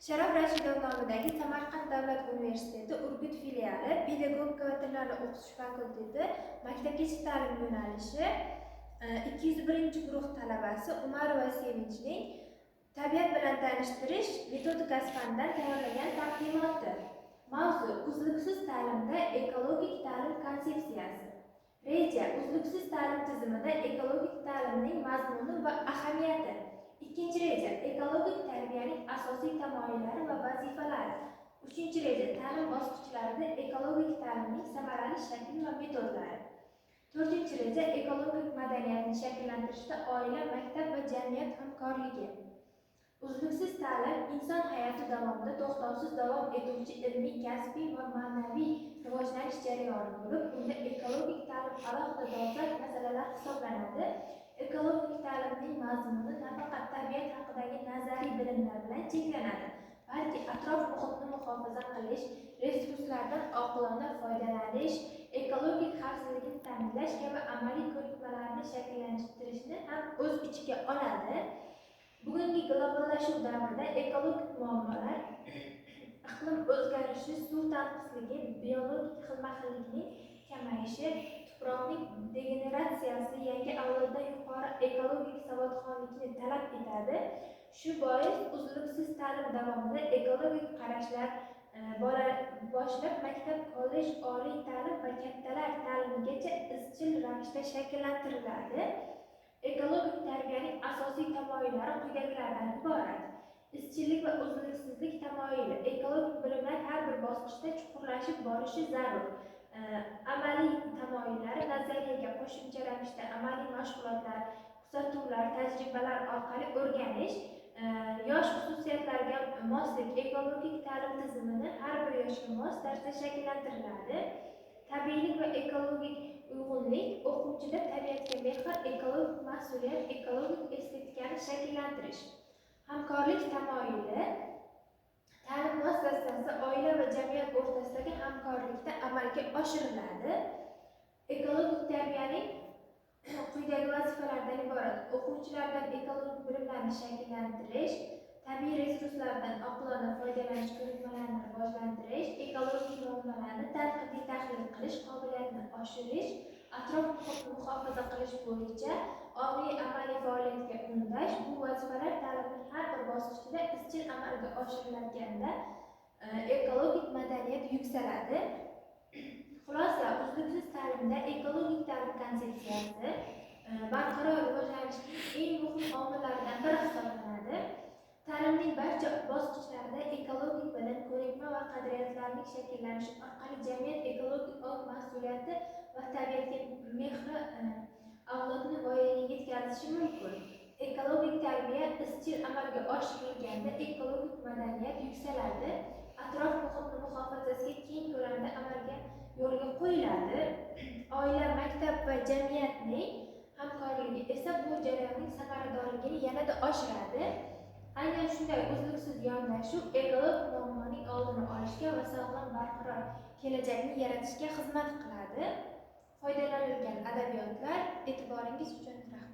Sharof Rashidov nomidagi Samarqand davlat universiteti Urgut filiali pedagogika va tillarni o'qitish fakulteti maktabgacha ta'lim yo'nalishi 201 guruh talabasi Umarova Sevinchning tabiat bilan tanishtirish metodikasi fanidan tayyorlagan taqdimoti. Mavzu: uzluksiz ta'limda ekologik ta'lim konsepsiyasi. Reja: uzluksiz ta'lim tizimida ekologik ta'limning mazmuni va ahamiyati. Ikkinchi reja: ekologik tarbiyaning asosiy tamoyillari va vazifalari. Uchinchi reja: ta'lim bosqichlarida ekologik ta'limning samarali shakli va metodlari. To'rtinchi reja: ekologik madaniyatni shakllantirishda oila, maktab va jamiyat hamkorligi. Uzluksiz ta'lim inson hayoti davomida to'xtovsiz davom etuvchi ilmiy, kasbiy va ma'naviy rivojlanish jarayoni bo'lib, unda ekologik ta'lim alohida dolzarb masalalar hisoblanadi. Ekologik ta'limning mazmuni nafaqat tabiat haqidagi nazariy bilimlar bilan cheklanadi, balki atrof muhitni muhofaza qilish, resurslardan oqilona foydalanish, ekologik xavfsizlikni ta'minlash kabi amaliy ko'nikmalarni shakllantirishni ham o'z ichiga oladi. Bugungi globallashuv davrida ekologik muammolar, iqlim o'zgarishi, suv tanqisligi, biologik xilma-xillikning kamayishi, tuproqning degeneratsiyasi yangi avloddan yuqori ekologik savodxonlikni talab etadi. Shu bois uzluksiz ta'lim davomida ekologik qarashlar boshlab maktab, kollej, oliy ta'lim va kattalar ta'limigacha izchil ravishda shakllantiriladi. Ekologik tarbiyaning asosiy tamoyillari quyidagilardan iborat. Izchillik va uzluksizlik tamoyili. Ekologik bilimlar har bir bosqichda chuqurlashib borishi zarur. Amaliy tamoyillari: nazariyaga qo'shimcha ravishda amaliy mashg'ulotlar, kuzatuvlar, tajribalar orqali o'rganish, yosh xususiyatlarga moslik. Ekologik ta'lim tizimini har bir yoshga mos tarzda shakllantiriladi. Tabiiylik va ekologik uyg'unlik: o'quvchida tabiatga mehr, ekologik mas'uliyat, ekologik estetikani shakllantirish. Hamkorlik tamoyili: ta'lim muassasasi oila va jamiyat o'rtasidagi hamkorlikda amalga oshiriladi. Ekologik tarbiyaning quyidagi vazifalaridan iborat: o'quvchilardan ekologik bilimlarni shakllantirish, tabiiy resurslardan oqilona foydalanish ko'nikmalarini rivojlantirish, ekologik muammolarni tanqidiy tahlil qilish qobiliyatini oshirish, atrof muhitni muhofaza qilish bo'yicha ongli amaliy faoliyatga undash. Bu vazifalar ta'limning har bir bosqichida izchil amalga oshirilganda ekologik madaniyat yuksaladi. Xulosa: uzluksiz ta'limda ekologik ta'lim konsepsiyasi barqaror rivojlanishning eng muhim omillaridan biri hisoblanadi. Ta'limning barcha bosqichlarida ekologik bilim, ko'nikma va qadriyatlarning shakllanishi orqali jamiyat ekologik mas'uliyati va tabiatga mehri avlodni voyaga yetkazishi mumkin. Ekologik tarbiya izchil amalga oshirilganda ekologik madaniyat yuksaladi, atrof muhitni muhofazasiga keng ko'lamda amalga yo'lga qo'yiladi. Oila, maktab va jamiyatning hamkorligi esa bu jarayonning samaradorligini yanada oshiradi. Aynan shunday uzluksiz yondashuv ekologik muammoning oldini olishga va sog'lom barqaror kelajakni yaratishga xizmat qiladi. Foydalanilgan adabiyotlar e'tiboringiz uchun rahmat.